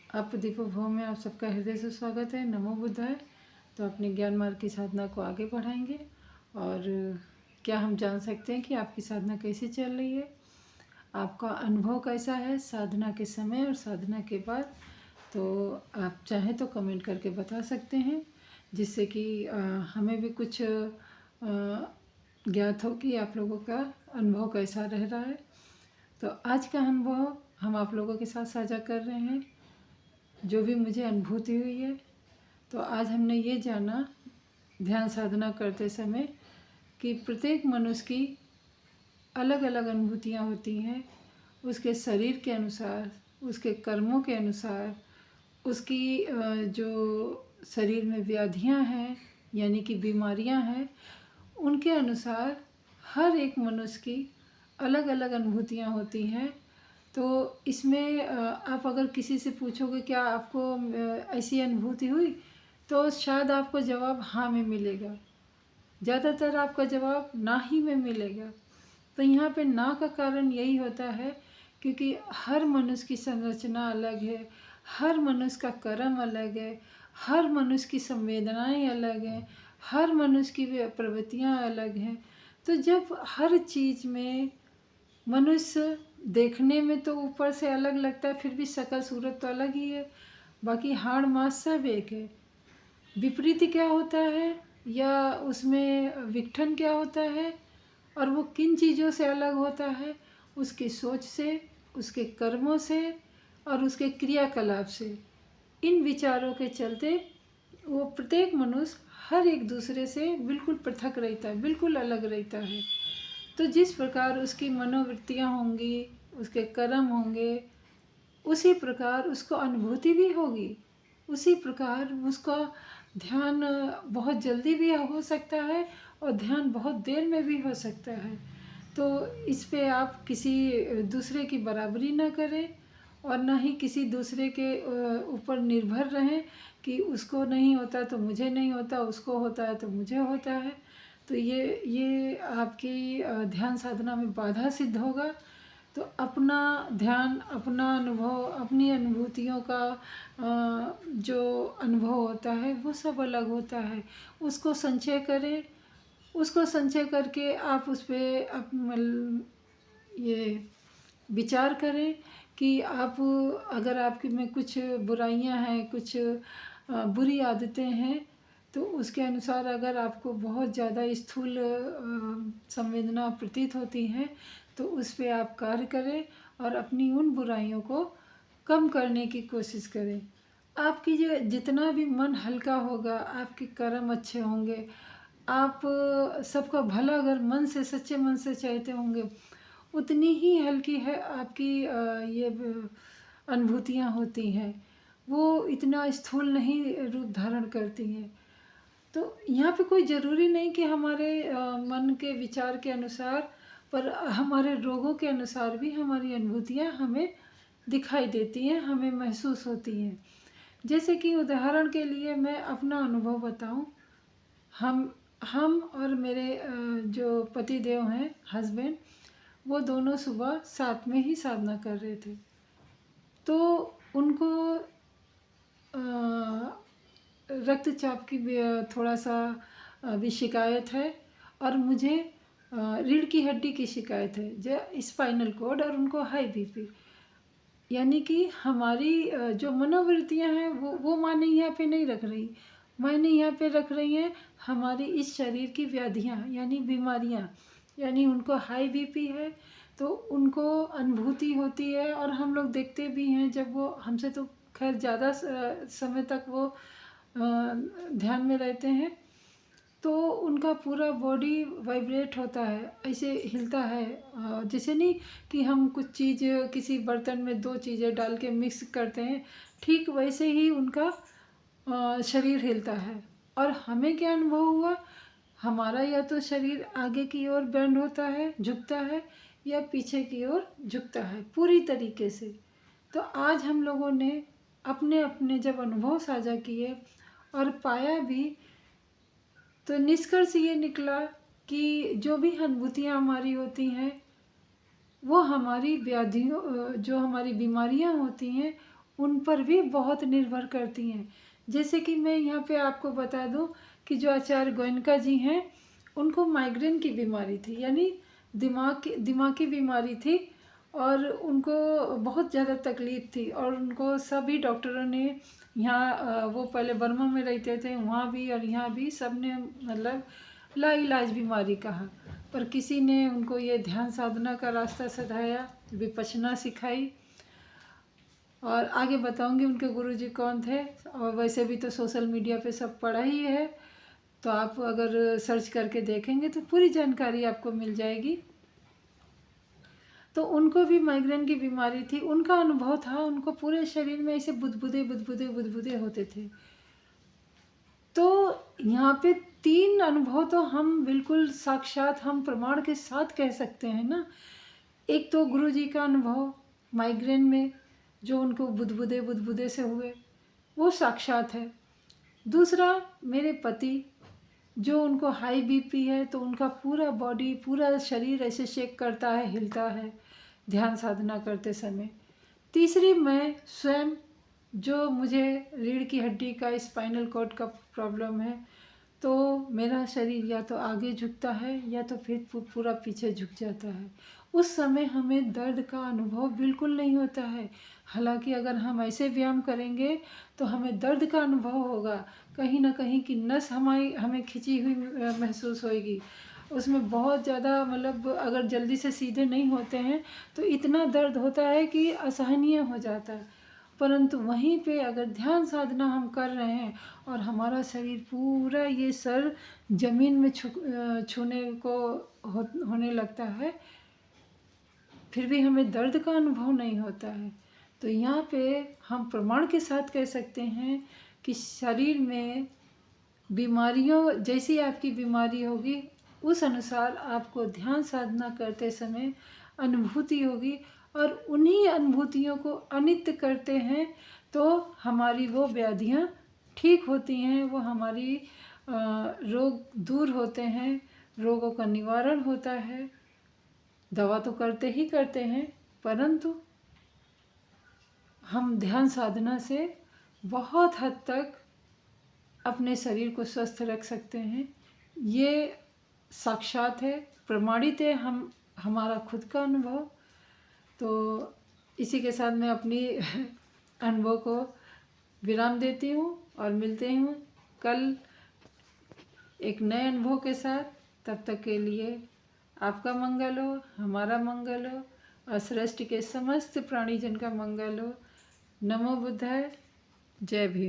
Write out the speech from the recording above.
आप दीपोभव में आप सबका हृदय से स्वागत है। नमो बुद्धाय। तो अपने ज्ञान मार्ग की साधना को आगे बढ़ाएंगे और क्या हम जान सकते हैं कि आपकी साधना कैसी चल रही है, आपका अनुभव कैसा है साधना के समय और साधना के बाद। तो आप चाहें तो कमेंट करके बता सकते हैं, जिससे कि हमें भी कुछ ज्ञात हो कि आप लोगों का अनुभव कैसा रह रहा है। तो आज का अनुभव हम आप लोगों के साथ साझा कर रहे हैं, जो भी मुझे अनुभूति हुई है। तो आज हमने ये जाना ध्यान साधना करते समय कि प्रत्येक मनुष्य की अलग अलग अनुभूतियाँ होती हैं, उसके शरीर के अनुसार, उसके कर्मों के अनुसार, उसकी जो शरीर में व्याधियाँ हैं यानी कि बीमारियाँ हैं, उनके अनुसार हर एक मनुष्य की अलग अलग अनुभूतियाँ होती हैं। तो इसमें आप अगर किसी से पूछोगे क्या आपको ऐसी अनुभूति हुई, तो शायद आपको जवाब हाँ में मिलेगा, ज़्यादातर आपका जवाब ना ही में मिलेगा। तो यहाँ पे ना का कारण यही होता है क्योंकि हर मनुष्य की संरचना अलग है, हर मनुष्य का कर्म अलग है, हर मनुष्य की संवेदनाएं अलग हैं, हर मनुष्य की प्रवृत्तियाँ अलग हैं। तो जब हर चीज़ में मनुष्य देखने में तो ऊपर से अलग लगता है, फिर भी शक्ल सूरत तो अलग ही है, बाकी हाड़ मांस सब एक है। विपरीत क्या होता है या उसमें विघटन क्या होता है और वो किन चीज़ों से अलग होता है, उसकी सोच से, उसके कर्मों से और उसके क्रियाकलाप से। इन विचारों के चलते वो प्रत्येक मनुष्य हर एक दूसरे से बिल्कुल पृथक रहता है, बिल्कुल अलग रहता है। तो जिस प्रकार उसकी मनोवृत्तियाँ होंगी, उसके कर्म होंगे, उसी प्रकार उसको अनुभूति भी होगी, उसी प्रकार उसका ध्यान बहुत जल्दी भी हो सकता है और ध्यान बहुत देर में भी हो सकता है। तो इस पे आप किसी दूसरे की बराबरी ना करें और ना ही किसी दूसरे के ऊपर निर्भर रहें कि उसको नहीं होता तो मुझे नहीं होता, उसको होता है तो मुझे होता है। तो ये आपकी ध्यान साधना में बाधा सिद्ध होगा। तो अपना ध्यान, अपना अनुभव, अपनी अनुभूतियों का जो अनुभव होता है वो सब अलग होता है। उसको संचय करें, उसको संचय करके आप उस पर ये विचार करें कि आप अगर आपके में कुछ बुराइयां हैं, कुछ बुरी आदतें हैं, तो उसके अनुसार अगर आपको बहुत ज़्यादा स्थूल संवेदना प्रतीत होती हैं, तो उस पर आप कार्य करें और अपनी उन बुराइयों को कम करने की कोशिश करें। आपकी जो जितना भी मन हल्का होगा, आपके कर्म अच्छे होंगे, आप सबका भला अगर मन से, सच्चे मन से चाहते होंगे, उतनी ही हल्की है आपकी ये अनुभूतियाँ होती हैं, वो इतना स्थूल नहीं रूप धारण करती हैं। तो यहाँ पे कोई ज़रूरी नहीं कि हमारे मन के विचार के अनुसार, पर हमारे रोगों के अनुसार भी हमारी अनुभूतियाँ हमें दिखाई देती हैं, हमें महसूस होती हैं। जैसे कि उदाहरण के लिए मैं अपना अनुभव बताऊं, हम और मेरे जो पति देव हैं, हस्बैंड, वो दोनों सुबह साथ में ही साधना कर रहे थे। तो उनको रक्तचाप की भी थोड़ा सा भी शिकायत है और मुझे रीढ़ की हड्डी की शिकायत है, जो स्पाइनल कॉर्ड, और उनको हाई बीपी। यानी कि हमारी जो मनोवृत्तियाँ हैं वो मायने यहाँ पे नहीं रख रही, मायने यहाँ पे रख रही हैं हमारी इस शरीर की व्याधियाँ यानी बीमारियाँ। यानी उनको हाई बीपी है तो उनको अनुभूति होती है, और हम लोग देखते भी हैं जब वो हमसे तो खैर ज़्यादा समय तक वो ध्यान में रहते हैं, तो उनका पूरा बॉडी वाइब्रेट होता है, ऐसे हिलता है। जैसे नहीं कि हम कुछ चीज़ किसी बर्तन में दो चीज़ें डाल के मिक्स करते हैं, ठीक वैसे ही उनका शरीर हिलता है। और हमें क्या अनुभव हुआ, हमारा या तो शरीर आगे की ओर बेंड होता है, झुकता है, या पीछे की ओर झुकता है पूरी तरीके से। तो आज हम लोगों ने अपने अपने जब अनुभव साझा किए और पाया भी, तो निष्कर्ष ये निकला कि जो भी अनुभूतियाँ हमारी होती हैं वो हमारी व्याधियों, जो हमारी बीमारियाँ होती हैं, उन पर भी बहुत निर्भर करती हैं। जैसे कि मैं यहाँ पे आपको बता दूँ कि जो आचार्य गोयनका जी हैं, उनको माइग्रेन की बीमारी थी, यानी दिमाग की बीमारी थी, और उनको बहुत ज़्यादा तकलीफ़ थी, और उनको सभी डॉक्टरों ने यहाँ वो पहले बर्मा में रहते थे, वहाँ भी और यहाँ भी सब ने मतलब लाइलाज बीमारी कहा, पर किसी ने उनको ये ध्यान साधना का रास्ता सिखाया, विपश्यना सिखाई, और आगे बताऊंगी उनके गुरुजी कौन थे। और वैसे भी तो सोशल मीडिया पे सब पढ़ा ही है, तो आप अगर सर्च करके देखेंगे तो पूरी जानकारी आपको मिल जाएगी। तो उनको भी माइग्रेन की बीमारी थी। उनका अनुभव था, उनको पूरे शरीर में ऐसे बुदबुदे होते थे। तो यहाँ पे 3 अनुभव तो हम बिल्कुल साक्षात, हम प्रमाण के साथ कह सकते हैं ना। एक तो गुरुजी का अनुभव माइग्रेन में, जो उनको बुदबुदे से हुए, वो साक्षात है। दूसरा मेरे पति, जो उनको हाई बीपी है, तो उनका पूरा बॉडी, पूरा शरीर ऐसे शेक करता है, हिलता है ध्यान साधना करते समय। तीसरी मैं स्वयं, जो मुझे रीढ़ की हड्डी का, स्पाइनल कॉर्ड का प्रॉब्लम है, तो मेरा शरीर या तो आगे झुकता है या तो फिर पूरा पीछे झुक जाता है। उस समय हमें दर्द का अनुभव बिल्कुल नहीं होता है। हालांकि अगर हम ऐसे व्यायाम करेंगे तो हमें दर्द का अनुभव होगा, कहीं ना कहीं की नस हमें खिंची हुई महसूस होगी। उसमें बहुत ज़्यादा मतलब अगर जल्दी से सीधे नहीं होते हैं तो इतना दर्द होता है कि असहनीय हो जाता है। परंतु वहीं पे अगर ध्यान साधना हम कर रहे हैं और हमारा शरीर पूरा ये सर जमीन में छूने को होने लगता है, फिर भी हमें दर्द का अनुभव नहीं होता है। तो यहाँ पे हम प्रमाण के साथ कह सकते हैं कि शरीर में बीमारियों जैसी आपकी बीमारी होगी, उस अनुसार आपको ध्यान साधना करते समय अनुभूति होगी, और उन्हीं अनुभूतियों को अनित्य करते हैं तो हमारी वो व्याधियाँ ठीक होती हैं, वो हमारी रोग दूर होते हैं, रोगों का निवारण होता है। दवा तो करते ही करते हैं, परंतु हम ध्यान साधना से बहुत हद तक अपने शरीर को स्वस्थ रख सकते हैं। ये साक्षात है, प्रमाणित है, हमारा खुद का अनुभव। तो इसी के साथ मैं अपनी अनुभव को विराम देती हूँ और मिलते हूँ कल एक नए अनुभव के साथ। तब तक के लिए आपका मंगल हो, हमारा मंगल हो, और सृष्टि के समस्त प्राणीजन का मंगल हो। नमो बुद्धाय, जय भीम।